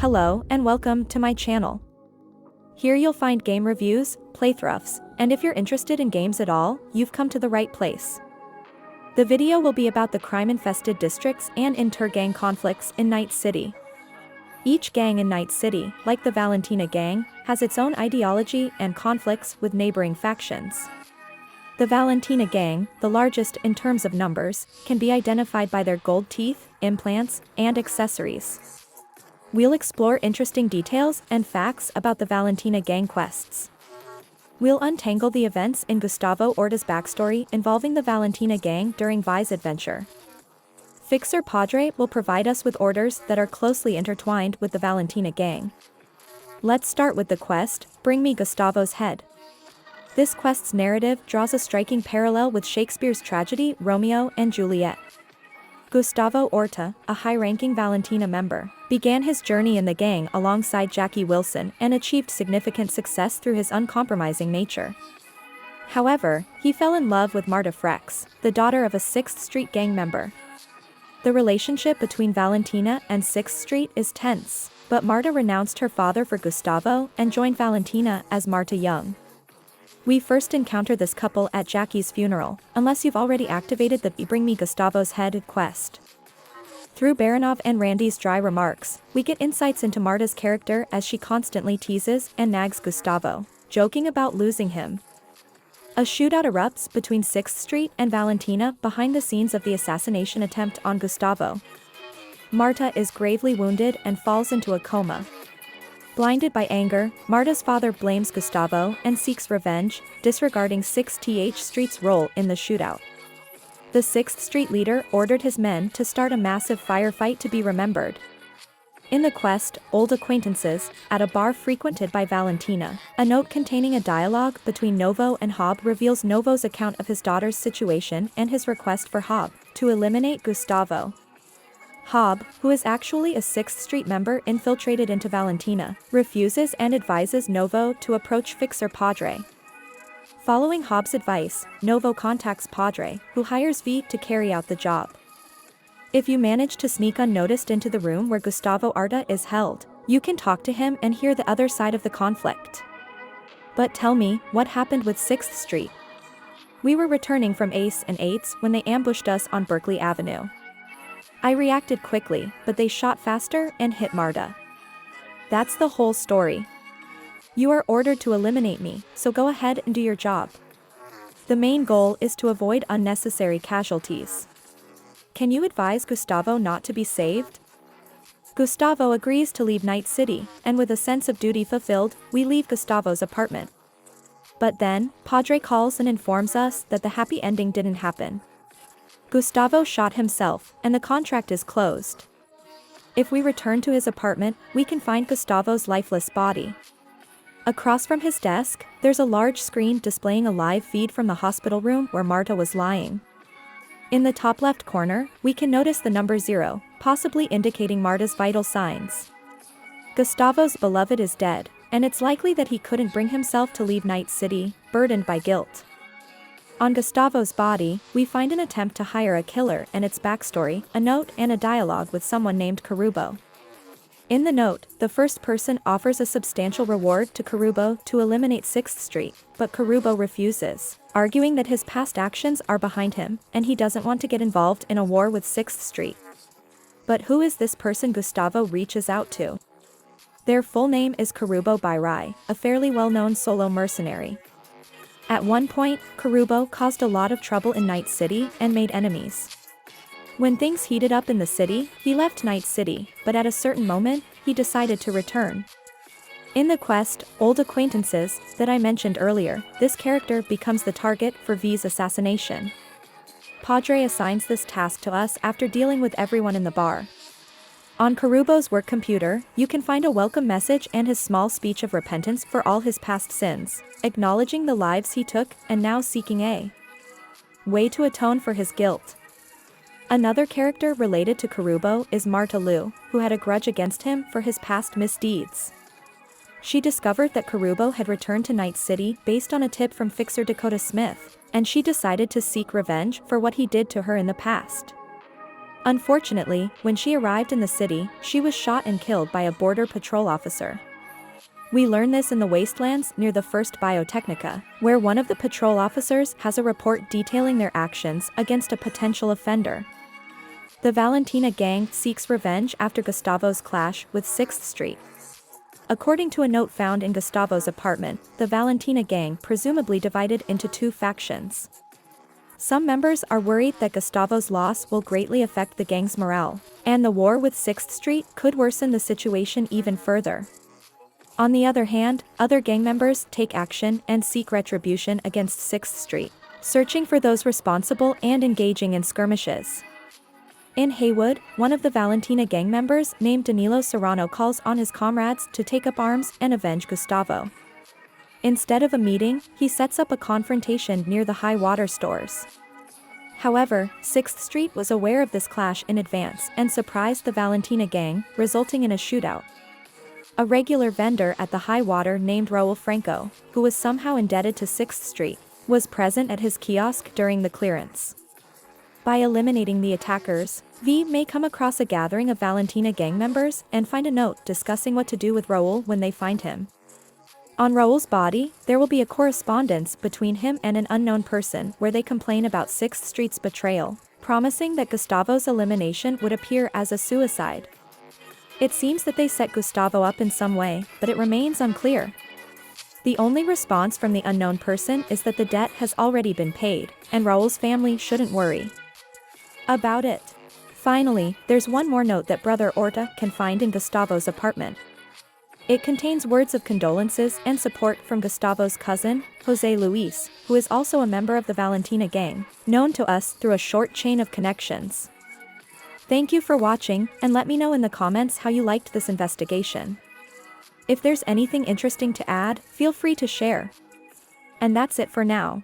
Hello and welcome to my channel. Here you'll find game reviews, playthroughs, and if you're interested in games at all, you've come to the right place. The video will be about the crime-infested districts and inter-gang conflicts in Night City. Each gang in Night City, like the Valentina gang, has its own ideology and conflicts with neighboring factions. The Valentina gang, the largest in terms of numbers, can be identified by their gold teeth, implants, and accessories. We'll explore interesting details and facts about the Valentina gang quests. We'll untangle the events in Gustavo Orta's backstory involving the Valentina gang during Vi's adventure. Fixer Padre will provide us with orders that are closely intertwined with the Valentina gang. Let's start with the quest, Bring Me Gustavo's Head. This quest's narrative draws a striking parallel with Shakespeare's tragedy Romeo and Juliet. Gustavo Orta, a high-ranking Valentina member, began his journey in the gang alongside Jackie Wilson and achieved significant success through his uncompromising nature. However, he fell in love with Marta Frex, the daughter of a 6th Street gang member. The relationship between Valentina and 6th Street is tense, but Marta renounced her father for Gustavo and joined Valentina as Marta Young. We first encounter this couple at Jackie's funeral, unless you've already activated the Bring Me Gustavo's Head quest. Through Baranov and Randy's dry remarks, we get insights into Marta's character as she constantly teases and nags Gustavo, joking about losing him. A shootout erupts between 6th Street and Valentina behind the scenes of the assassination attempt on Gustavo. Marta is gravely wounded and falls into a coma. Blinded by anger, Marta's father blames Gustavo and seeks revenge, disregarding 6th Street's role in the shootout. The 6th Street leader ordered his men to start a massive firefight to be remembered. In the quest, Old Acquaintances, at a bar frequented by Valentina, a note containing a dialogue between Novo and Hob reveals Novo's account of his daughter's situation and his request for Hob to eliminate Gustavo. Hob, who is actually a 6th Street member infiltrated into Valentina, refuses and advises Novo to approach Fixer Padre. Following Hob's advice, Novo contacts Padre, who hires V to carry out the job. If you manage to sneak unnoticed into the room where Gustavo Orta is held, you can talk to him and hear the other side of the conflict. But tell me, what happened with 6th Street? We were returning from Ace and Eights when they ambushed us on Berkeley Avenue. I reacted quickly, but they shot faster and hit Marta. That's the whole story. You are ordered to eliminate me, so go ahead and do your job. The main goal is to avoid unnecessary casualties. Can you advise Gustavo not to be saved? Gustavo agrees to leave Night City, and with a sense of duty fulfilled, we leave Gustavo's apartment. But then, Padre calls and informs us that the happy ending didn't happen. Gustavo shot himself, and the contract is closed. If we return to his apartment, we can find Gustavo's lifeless body. Across from his desk, there's a large screen displaying a live feed from the hospital room where Marta was lying. In the top left corner, we can notice the number 0, possibly indicating Marta's vital signs. Gustavo's beloved is dead, and it's likely that he couldn't bring himself to leave Night City, burdened by guilt. On Gustavo's body, we find an attempt to hire a killer and its backstory, a note and a dialogue with someone named Carubo. In the note, the first person offers a substantial reward to Carubo to eliminate 6th Street, but Carubo refuses, arguing that his past actions are behind him, and he doesn't want to get involved in a war with 6th Street. But who is this person Gustavo reaches out to? Their full name is Carubo Bairai, a fairly well-known solo mercenary. At one point, Carubo caused a lot of trouble in Night City and made enemies. When things heated up in the city, he left Night City, but at a certain moment, he decided to return. In the quest, Old Acquaintances, that I mentioned earlier, this character becomes the target for V's assassination. Padre assigns this task to us after dealing with everyone in the bar. On Carubo's work computer, you can find a welcome message and his small speech of repentance for all his past sins, acknowledging the lives he took and now seeking a way to atone for his guilt. Another character related to Carubo is Marta Liu, who had a grudge against him for his past misdeeds. She discovered that Carubo had returned to Night City based on a tip from Fixer Dakota Smith, and she decided to seek revenge for what he did to her in the past. Unfortunately, when she arrived in the city, she was shot and killed by a border patrol officer. We learn this in the wastelands near the first Biotechnica, where one of the patrol officers has a report detailing their actions against a potential offender. The Valentina gang seeks revenge after Gustavo's clash with 6th Street. According to a note found in Gustavo's apartment, the Valentina gang presumably divided into 2 factions. Some members are worried that Gustavo's loss will greatly affect the gang's morale, and the war with 6th Street could worsen the situation even further. On the other hand, other gang members take action and seek retribution against 6th Street, searching for those responsible and engaging in skirmishes. In Haywood, one of the Valentina gang members named Danilo Serrano calls on his comrades to take up arms and avenge Gustavo. Instead of a meeting, he sets up a confrontation near the high water stores. However, 6th Street was aware of this clash in advance and surprised the Valentina gang, resulting in a shootout. A regular vendor at the high water named Raul Franco, who was somehow indebted to 6th Street, was present at his kiosk during the clearance. By eliminating the attackers, V may come across a gathering of Valentina gang members and find a note discussing what to do with Raul when they find him. On Raul's body, there will be a correspondence between him and an unknown person where they complain about 6th Street's betrayal, promising that Gustavo's elimination would appear as a suicide. It seems that they set Gustavo up in some way, but it remains unclear. The only response from the unknown person is that the debt has already been paid, and Raul's family shouldn't worry about it. Finally, there's one more note that Brother Orta can find in Gustavo's apartment. It contains words of condolences and support from Gustavo's cousin, Jose Luis, who is also a member of the Valentina gang, known to us through a short chain of connections. Thank you for watching, and let me know in the comments how you liked this investigation. If there's anything interesting to add, feel free to share. And that's it for now.